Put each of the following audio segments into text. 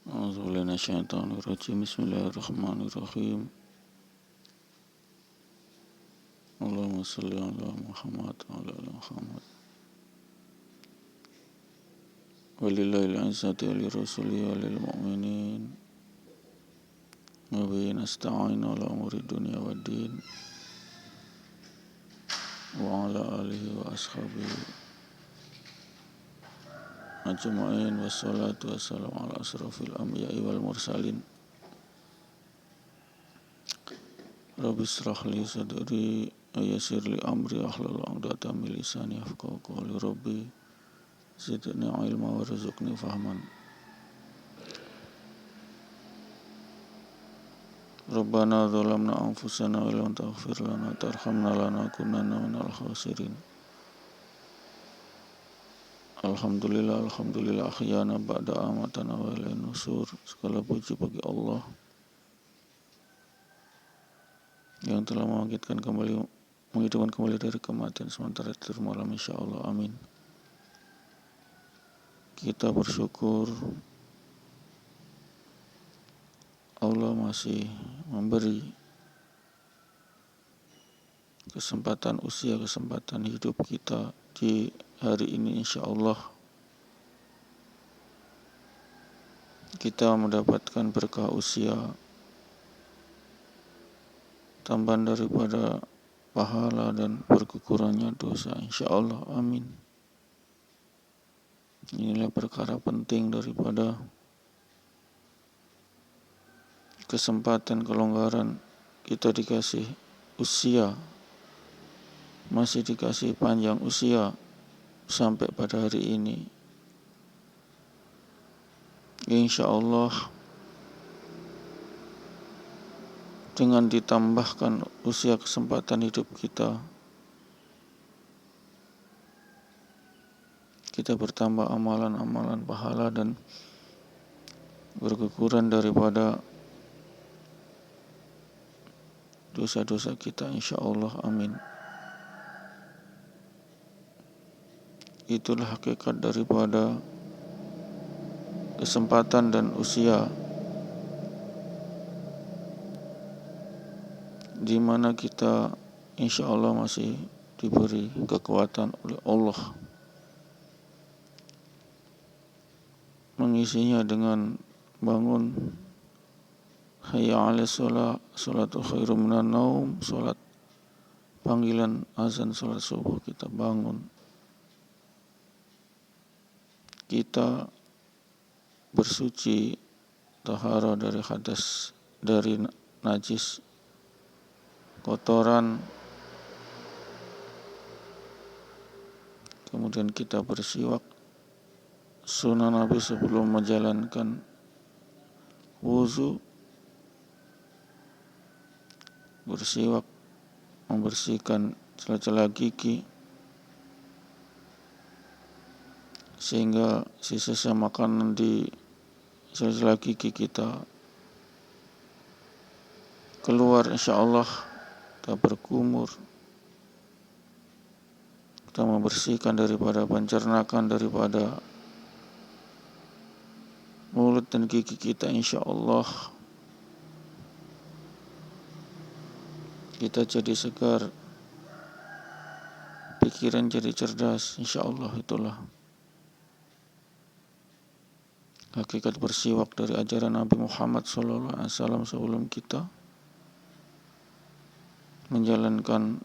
A'udzubillahi minasyaitonirrajim. Bismillahirrahmanirrahim. Allahumma shalli ala Muhammad wa ala ali Muhammad. Walillahil izzati wa lirrasulihi wa lil mu'minin. Wa bihi nasta'inu ala umuri dunya waddin. Wa ala alihi wa ashabihi ajma'in. Wassalatu wassalamu ala asrafil anbiya'i wal mursalin. Rabbi israh li sadri wa yassir li amri wahlul 'uqdatam min lisani yafqahu qawli. Rabbi zidni ilma warzuqni fahman. Rabbana zalamna anfusana wa lam taghfir lana tarhamna lanakunanna minal khasirin. Alhamdulillah ahyana ba'da amatana wa ilaihin nusur. Segala puji bagi Allah yang telah menghidupkan kembali dari kematian sementara tidur malam, insyaallah. Amin. Kita bersyukur Allah masih memberi kesempatan hidup kita di hari ini. Insyaallah kita mendapatkan berkah usia, tambahan daripada pahala dan bergugurannya dosa, insyaallah. Amin. Inilah perkara penting daripada kesempatan kelonggaran kita dikasih usia, masih dikasih panjang usia sampai pada hari ini. Insyaallah dengan ditambahkan usia kesempatan hidup kita bertambah amalan-amalan pahala dan berguguran daripada dosa-dosa kita, insyaallah. Amin. Itulah hakikat daripada kesempatan dan usia di mana kita insyaallah masih diberi kekuatan oleh Allah mengisinya dengan bangun hayya 'alas shalah, salatu khairum minan naum, salat panggilan azan salat subuh kita bangun, kita bersuci tahara dari hadas, dari najis, kotoran, kemudian kita bersiwak. Sunnah Nabi sebelum menjalankan wuzu, bersiwak, membersihkan celah-celah gigi sehingga sisa-sisa makanan di celah-celah gigi kita keluar, insyaallah. Kita berkumur, kita membersihkan daripada pencernaan, daripada mulut dan gigi kita, insyaallah. Kita jadi segar, pikiran jadi cerdas, insyaallah. Itulah hakikat bersiwak dari ajaran Nabi Muhammad SAW sebelum kita menjalankan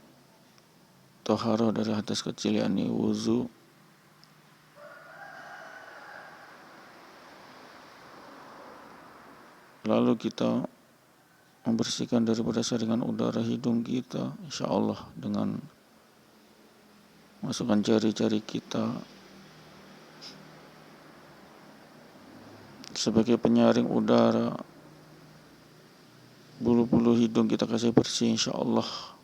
taharah dari hadas kecil, yakni wuzu. Lalu kita membersihkan daripada saringan udara hidung kita, insyaallah, dengan masukkan jari-jari kita sebagai penyaring udara. Bulu-bulu hidung kita kasih bersih, insyaallah,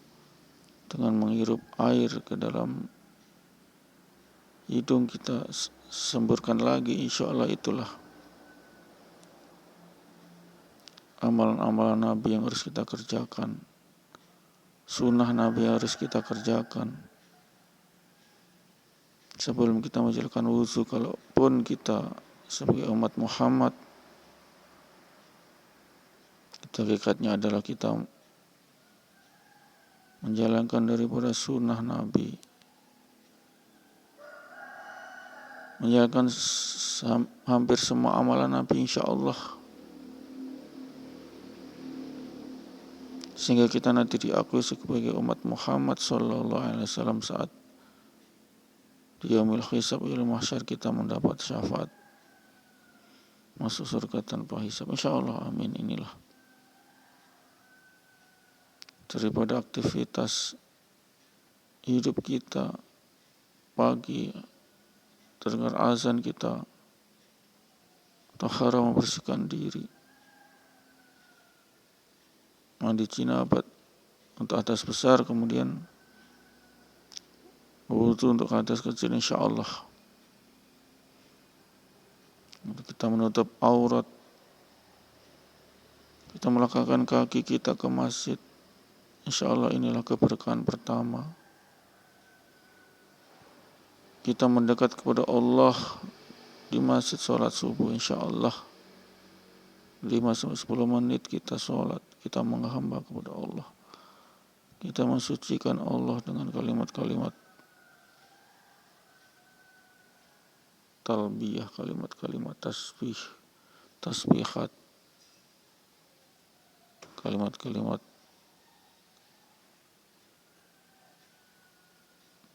dengan menghirup air ke dalam hidung kita, semburkan lagi, insyaallah. Itulah amalan-amalan Nabi yang harus kita kerjakan, sunnah Nabi yang harus kita kerjakan sebelum kita menjalankan wuzu. Kalaupun kita sebagai umat Muhammad Hakikatnya adalah kita menjalankan daripada sunnah Nabi, menjalankan hampir semua amalan Nabi insya Allah, sehingga kita nanti diakui sebagai umat Muhammad SAW saat di yaumil hisab, yaumil mahsyar, kita mendapat syafaat masuk surga tanpa hisab insya Allah. Amin. Inilah daripada aktivitas hidup kita. Pagi terdengar azan, kita taharah, membersihkan diri, mandi jinabat untuk hadas besar, kemudian wudu untuk hadas kecil insya Allah. Kita menutup aurat, kita melangkahkan kaki kita ke masjid, insya Allah inilah keberkahan pertama. Kita mendekat kepada Allah di masjid, sholat subuh insya Allah 5-10 menit kita sholat, kita menghamba kepada Allah, kita mensucikan Allah dengan kalimat-kalimat talbiyah, kalimat-kalimat tasbih, tasbihat, kalimat-kalimat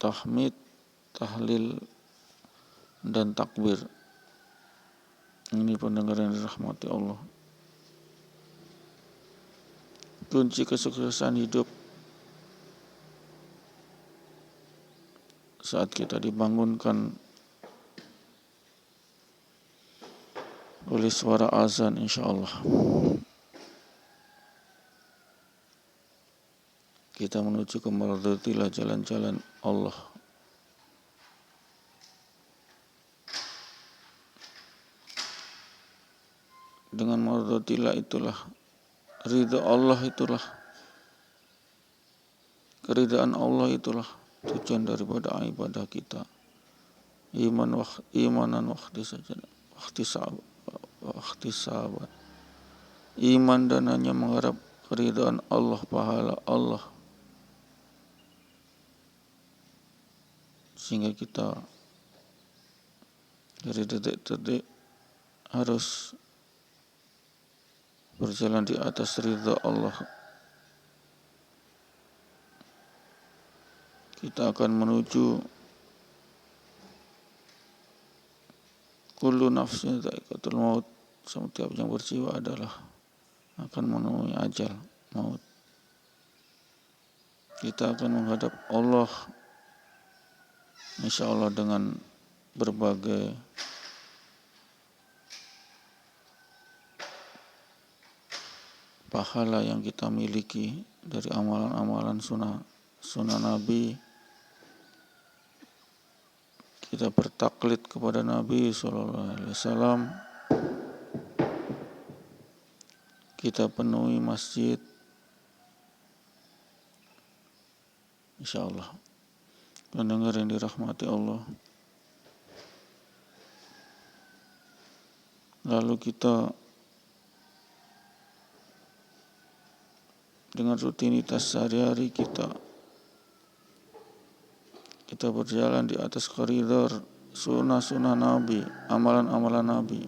tahmid, tahlil, dan takbir. Ini pendengar yang dirahmati Allah. Kunci kesuksesan hidup saat kita dibangunkan oleh suara azan insya Allah, kita menuju ke mardhatillah, jalan-jalan Allah. Dengan mardhatillah itulah ridha Allah, itulah keridhaan Allah, itulah tujuan daripada ibadah kita. Imanan wahtisaban, iman dan hanya mengharap keridhaan Allah, pahala Allah, sehingga kita dari detik-detik harus berjalan di atas ridha Allah. Kita akan menuju kullu nafsin dha'iqatul maut, setiap yang berjiwa adalah akan menemui ajal maut. Kita akan menghadap Allah insya Allah dengan berbagai pahala yang kita miliki dari amalan-amalan sunnah Nabi. Kita bertaklid kepada Nabi SAW, kita penuhi masjid insya Allah. Pendengar yang dirahmati Allah, lalu kita dengan rutinitas sehari-hari kita berjalan di atas koridor sunnah Nabi, amalan-amalan Nabi.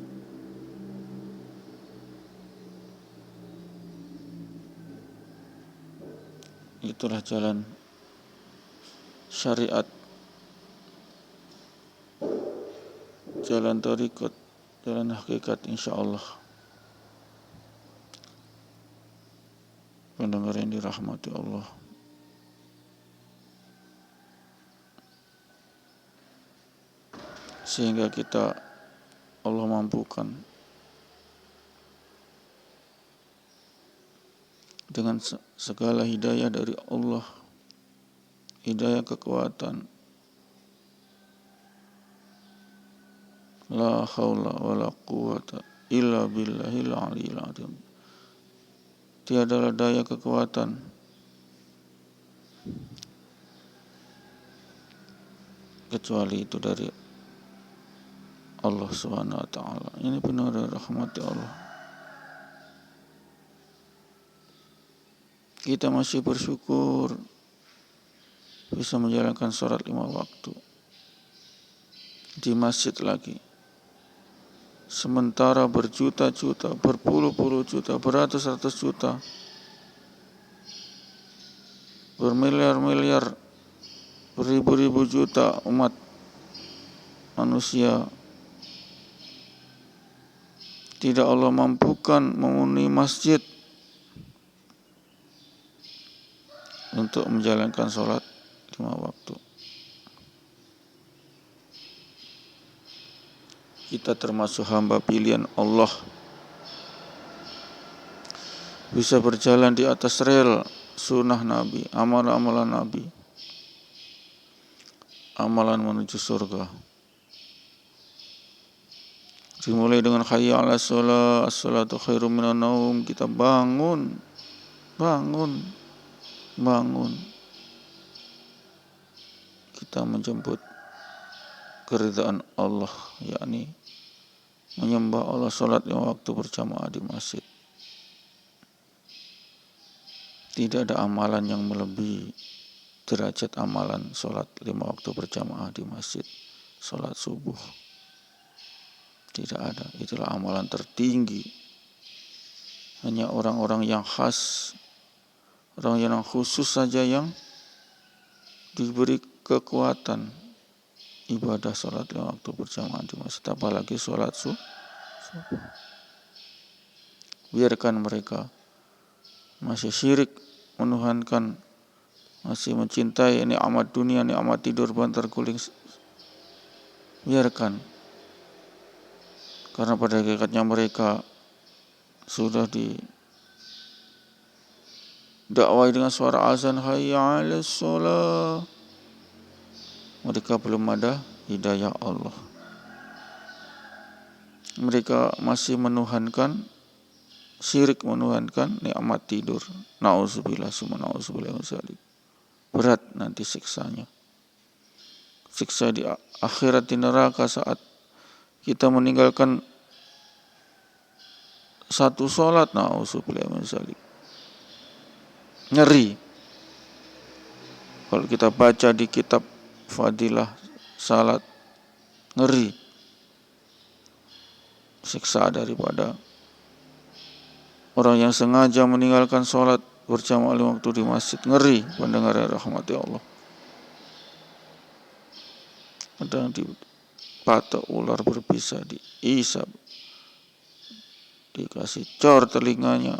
Itulah jalan syariat, jalan thariqat, jalan hakikat insya Allah. Pendengar yang dirahmati Allah, sehingga kita Allah mampukan dengan segala hidayah dari Allah, hidayah kekuatan, la haula wa la quwata illa billahil aliyil azim. Tiadalah daya kekuatan kecuali itu dari Allah Subhanahu wa taala. Ini benar rahmat Allah. kita masih bersyukur bisa menjalankan sholat 5 waktu di masjid lagi. Sementara berjuta-juta, berpuluh-puluh juta, beratus-ratus juta, bermiliar-miliar, beribu-ribu juta umat manusia tidak Allah mampukan memenuhi masjid untuk menjalankan sholat 5 waktu. Kita termasuk hamba pilihan Allah, bisa berjalan di atas rel sunnah Nabi, amalan-amalan Nabi, amalan menuju surga. Dimulai dengan hayya 'alas shalah, as-salatu khairum minan naum, kita bangun. Kita menjemput keridhaan Allah, yakni menyembah Allah, sholat 5 waktu berjamaah di masjid. Tidak ada amalan yang melebihi derajat amalan sholat 5 waktu berjamaah di masjid, sholat subuh. Tidak ada, itulah amalan tertinggi. Hanya orang-orang yang khas, orang yang khusus saja yang diberi kekuatan ibadah sholat 5 waktu berjamaah di masjid, apalagi sholat subuh. Biarkan mereka masih syirik menuhankan, masih mencintai nikmat dunia, nikmat tidur bantar guling, biarkan, karena pada hakikatnya mereka sudah didakwai dengan suara azan hayya 'alas shalah. Mereka belum ada hidayah Allah. Mereka masih menuhankan, syirik menuhankan nikmat tidur. Nauzubillah summa nauzubillah min dzalik. Berat nanti siksanya. Siksa di akhirat di neraka saat kita meninggalkan satu sholat, nauzubillah min dzalik. Ngeri. Kalau kita baca di kitab fadilah salat, ngeri siksa daripada orang yang sengaja meninggalkan sholat berjamaah 5 waktu di masjid. Ngeri, pendengar yang rahmati Allah. Ada yang dipatok ular berbisa, diisap, dikasih cor telinganya,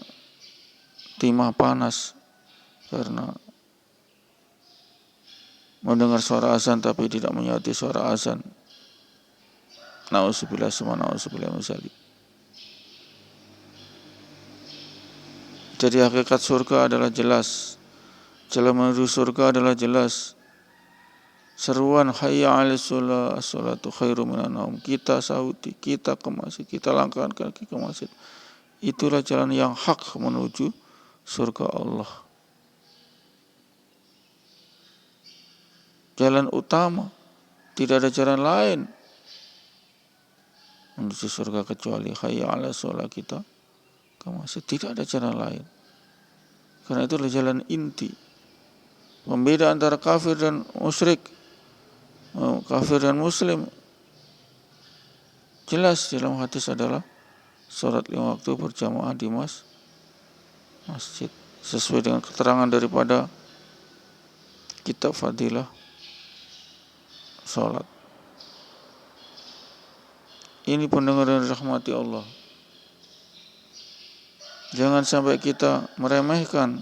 timah panas karena mendengar suara azan tapi tidak menyauti suara azan. Nauzubillah summa nauzubillah min dzalik. Jadi hakikat surga adalah jelas. Jalan menuju surga adalah jelas. Seruan hayya 'alas shalah, as-salatu khairum minan naum, kita sauti, kita ke masjid, kita langkahkan kaki ke masjid. Itulah jalan yang hak menuju surga Allah. Jalan utama, tidak ada jalan lain menuju surga kecuali hayya 'alas shalah, kita ke masjid. Tidak ada jalan lain. Karena itu adalah jalan inti. Pembeda antara kafir dan musyrik, kafir dan muslim, jelas dalam hadis adalah sholat 5 waktu berjamaah di masjid. Sesuai dengan keterangan daripada kitab fadilah sholat. Ini pendengar yang dirahmati Allah. Jangan sampai kita meremehkan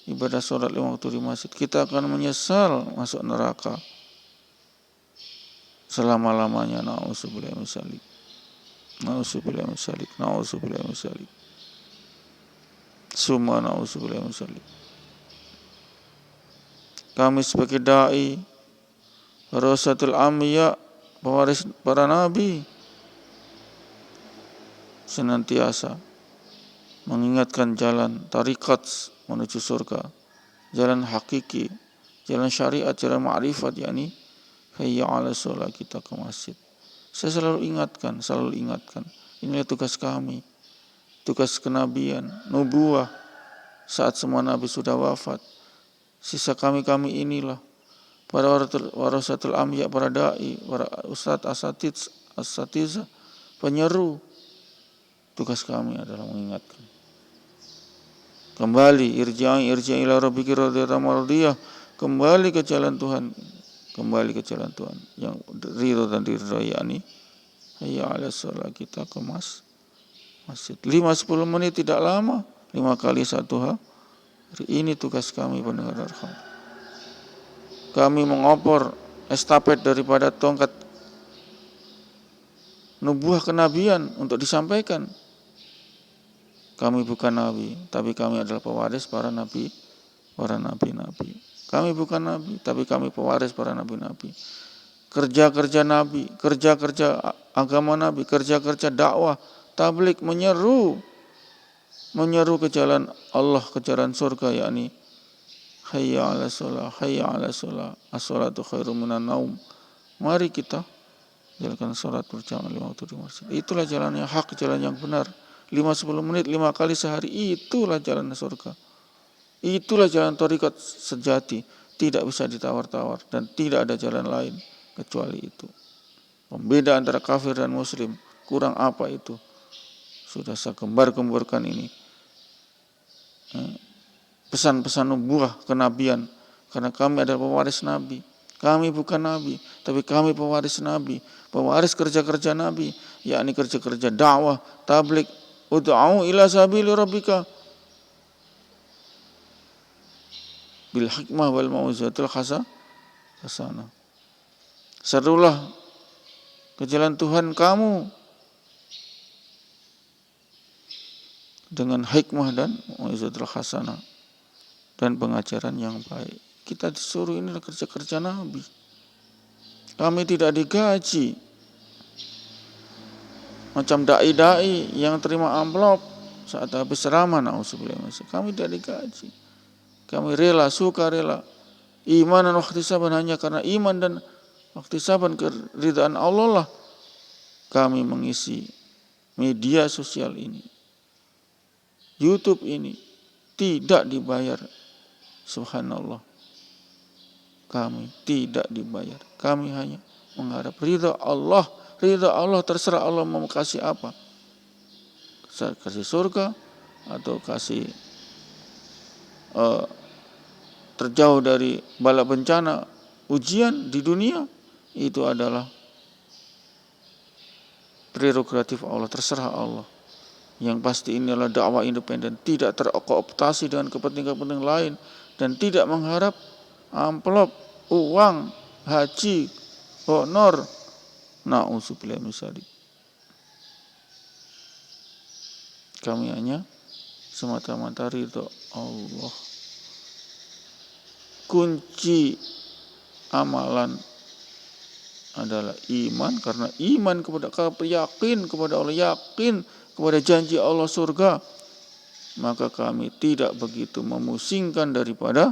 ibadah sholat 5 waktu di masjid. Kita akan menyesal masuk neraka selama-lamanya. Nauzubillah min dzalik. Nauzubillah min dzalik. Nauzubillah min dzalik. Summa nauzubillah min dzalik. Kami sebagai dai, warasatul anbiya, pewaris para nabi, senantiasa mengingatkan jalan tarikat menuju surga, jalan hakiki, jalan syariat, jalan ma'rifat, yakni hayya 'alas shalah, kita ke masjid. Saya selalu ingatkan, inilah tugas kami, tugas kenabian, nubuah, saat semua nabi sudah wafat. Sisa kami inilah para warasatul anbiya, para dai, para ustadz, asatidzah, penyeru. Tugas kami adalah mengingatkan. Kembali, irji'i ila rabbiki radiyatan mardiyah. Kembali ke jalan Tuhan. Kembali ke jalan Tuhan yang ridho dan diridhoi, yakni hayya 'alas shalah. Kita ke masjid 5-10 menit, tidak lama, 5 kali 1 hari. Ini tugas kami pendengar Arham. Kami mengopor estafet daripada tongkat nubuah kenabian untuk disampaikan. Kami bukan nabi, tapi kami adalah pewaris para nabi. Kami bukan nabi, tapi kami pewaris para nabi-nabi. Kerja-kerja nabi, kerja-kerja agama nabi, kerja-kerja dakwah, tabligh, menyeru ke jalan Allah, ke jalan surga, yakni hayya 'alas shalah, hayya 'alas shalah, as-shalatu khairum minan naum. Mari kita jalankan salat berjamaah 5 waktu di masjid. Itulah jalan yang hak, jalan yang benar. 5-10 menit, 5 kali sehari, itulah jalan surga. Itulah jalan thariqat sejati, tidak bisa ditawar-tawar dan tidak ada jalan lain kecuali itu. Pembeda antara kafir dan muslim, kurang apa itu? Sudah saya gembar-gemborkan ini. Pesan-pesan nubuah kenabian, karena kami adalah pewaris nabi. Kami bukan nabi, tapi kami pewaris nabi, pewaris kerja-kerja nabi, yakni kerja-kerja dakwah, tabligh, ud'u ila sabili rabbika bil hikmah wal mau'izatil hasanah. Serulah ke jalan Tuhan kamu dengan hikmah dan mau'izatil hasanah dan pengajaran yang baik. Kita disuruh, ini kerja-kerja nabi. Kami tidak digaji macam dai-dai yang terima amplop saat habis ceramah, na'udzubillah. Kami tidak digaji. Kami rela, suka rela. Iman dan wahtisaban, hanya karena iman dan wahtisaban keridhaan Allah lah kami mengisi media sosial ini, YouTube ini, tidak dibayar. Subhanallah, kami tidak dibayar. Kami hanya mengharap ridha Allah. Ridha Allah, terserah Allah mau kasih apa. Kasih surga atau kasih terjauh dari bala bencana, ujian di dunia, itu adalah prerogatif Allah, terserah Allah. Yang pasti ini adalah dakwah independen, tidak terkooptasi dengan kepentingan-kepentingan lain, dan tidak mengharap amplop, uang, haji, honor. Na'udzubillah min dzalik. Kami hanya semata-mata ridho Allah. Kunci amalan adalah iman, karena iman kepada, yakin kepada Allah, yakin kepada janji Allah surga, maka kami tidak begitu memusingkan daripada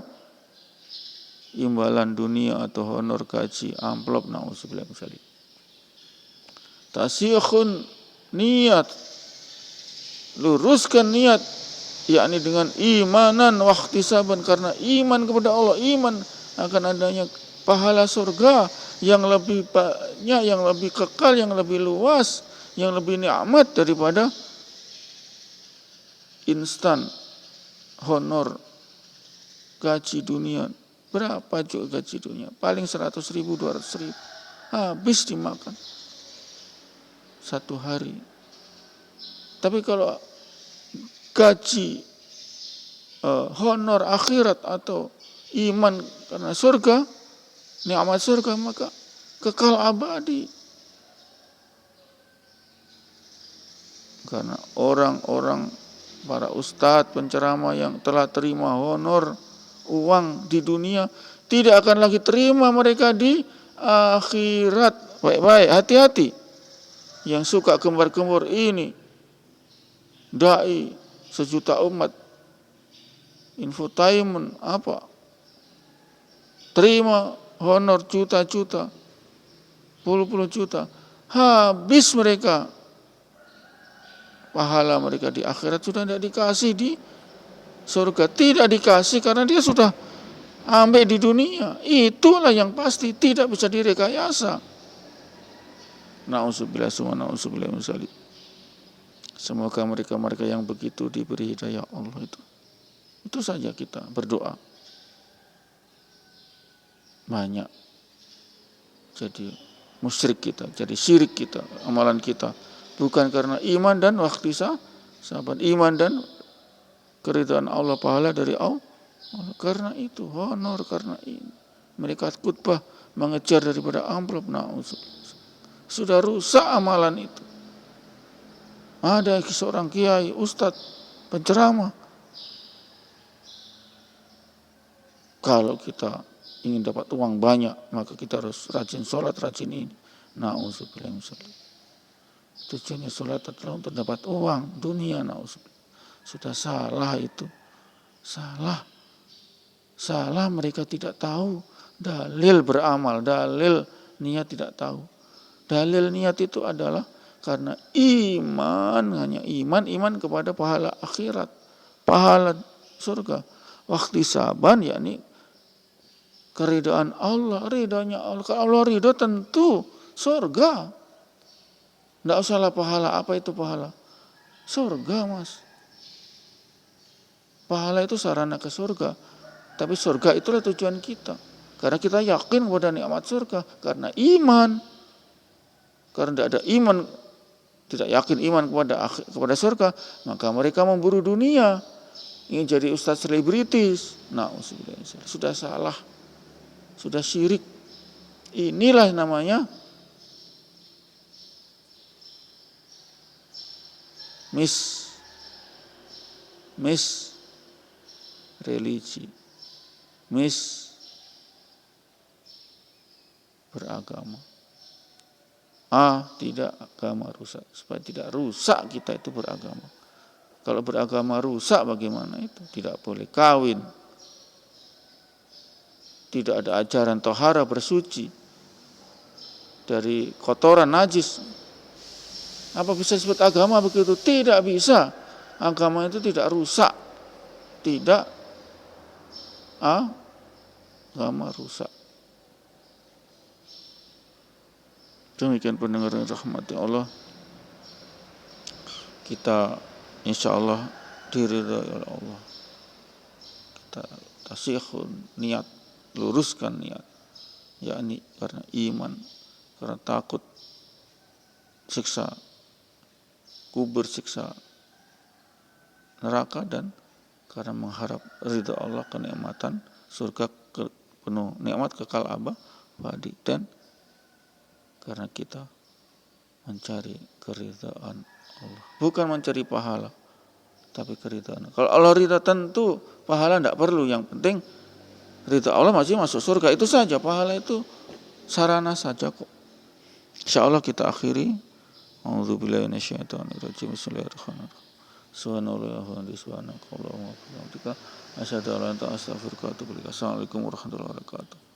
imbalan dunia atau honor, gaji, amplop. Na'udzubillah min dzalik. Tasyikhun niat, luruskan niat, yakni dengan imanan wahtisaban, karena iman kepada Allah, iman akan adanya pahala surga yang lebih banyak, yang lebih kekal, yang lebih luas, yang lebih nikmat daripada instan honor gaji dunia. Berapa juga gaji dunia? Paling 100.000, 200.000, habis dimakan satu hari. Tapi kalau gaji honor akhirat atau iman karena surga, nikmat surga, maka kekal abadi. Karena orang-orang, para ustadz, penceramah yang telah terima honor uang di dunia, tidak akan lagi terima mereka di akhirat. Baik-baik, hati-hati. Yang suka gembar-gembor ini, dai sejuta umat, infotainment apa, terima honor juta-juta, puluh-puluh juta, habis mereka, pahala mereka di akhirat sudah tidak dikasih di surga. Tidak dikasih karena dia sudah ambil di dunia. Itulah yang pasti, tidak bisa direkayasa. Na'udzubillah summa na'udzubillah min dzalik. Semoga mereka-mereka yang begitu diberi hidayah Allah itu. Itu saja kita berdoa. Banyak jadi musyrik kita, jadi syirik kita, amalan kita. Bukan karena iman dan waktu sahabat, iman dan keridhaan Allah, pahala dari Allah. Karena itu, honor karena ini. Mereka khutbah mengejar daripada amplop. Sudah rusak amalan itu. Ada seorang kiai, ustadz, penceramah. Kalau kita ingin dapat uang banyak, maka kita harus rajin sholat, rajin ini. Na'udzubillah min dzalik. Tujuannya sholat adalah untuk dapat uang dunia. Na'udzubillah. Sudah salah itu. Salah mereka tidak tahu dalil beramal, dalil niat tidak tahu. Dalil niat itu adalah karena iman, hanya iman kepada pahala akhirat, pahala surga. Waktu saban, yakni keridhaan Allah, ridhonya Allah. Kalau Allah ridho tentu surga. Tidak usahlah pahala, apa itu pahala? Surga, Mas. Pahala itu sarana ke surga. Tapi surga itulah tujuan kita. Karena kita yakin kepada nikmat surga. Karena iman. Karena tidak ada iman, tidak yakin iman kepada surga, maka mereka memburu dunia. Ingin jadi ustadz selebritis. Sudah salah. Sudah syirik. Inilah namanya religi, beragama. Tidak, agama rusak. Supaya tidak rusak kita itu beragama. Kalau beragama rusak bagaimana itu? Tidak boleh kawin. Tidak ada ajaran tohara bersuci dari kotoran najis. Apa bisa disebut agama begitu? Tidak bisa. Agama itu tidak rusak. Tidak agama rusak. Demikian pendengar yang rahmati Allah. Kita insya Allah diridhai oleh Allah. Kita tasihun niat, luruskan niat, yakni karena iman, karena takut siksa kubur, siksa neraka, dan karena mengharap ridha Allah, kenikmatan surga penuh nikmat kekal abadi, dan karena kita mencari keridhaan Allah, bukan mencari pahala, tapi keridhaan. Kalau Allah ridha tentu pahala tidak perlu, yang penting ridha Allah masih masuk surga, itu saja. Pahala itu sarana saja kok. Insyaallah kita akhiri. A'udzubillahi minasyaitonirrajim. Bismillahirrahmanirrahim. Subhanallahumma wa bihamdika asyhadu an la ilaha illa anta astaghfiruka wa atubu ilaik. Assalamualaikum warahmatullahi wabarakatuh.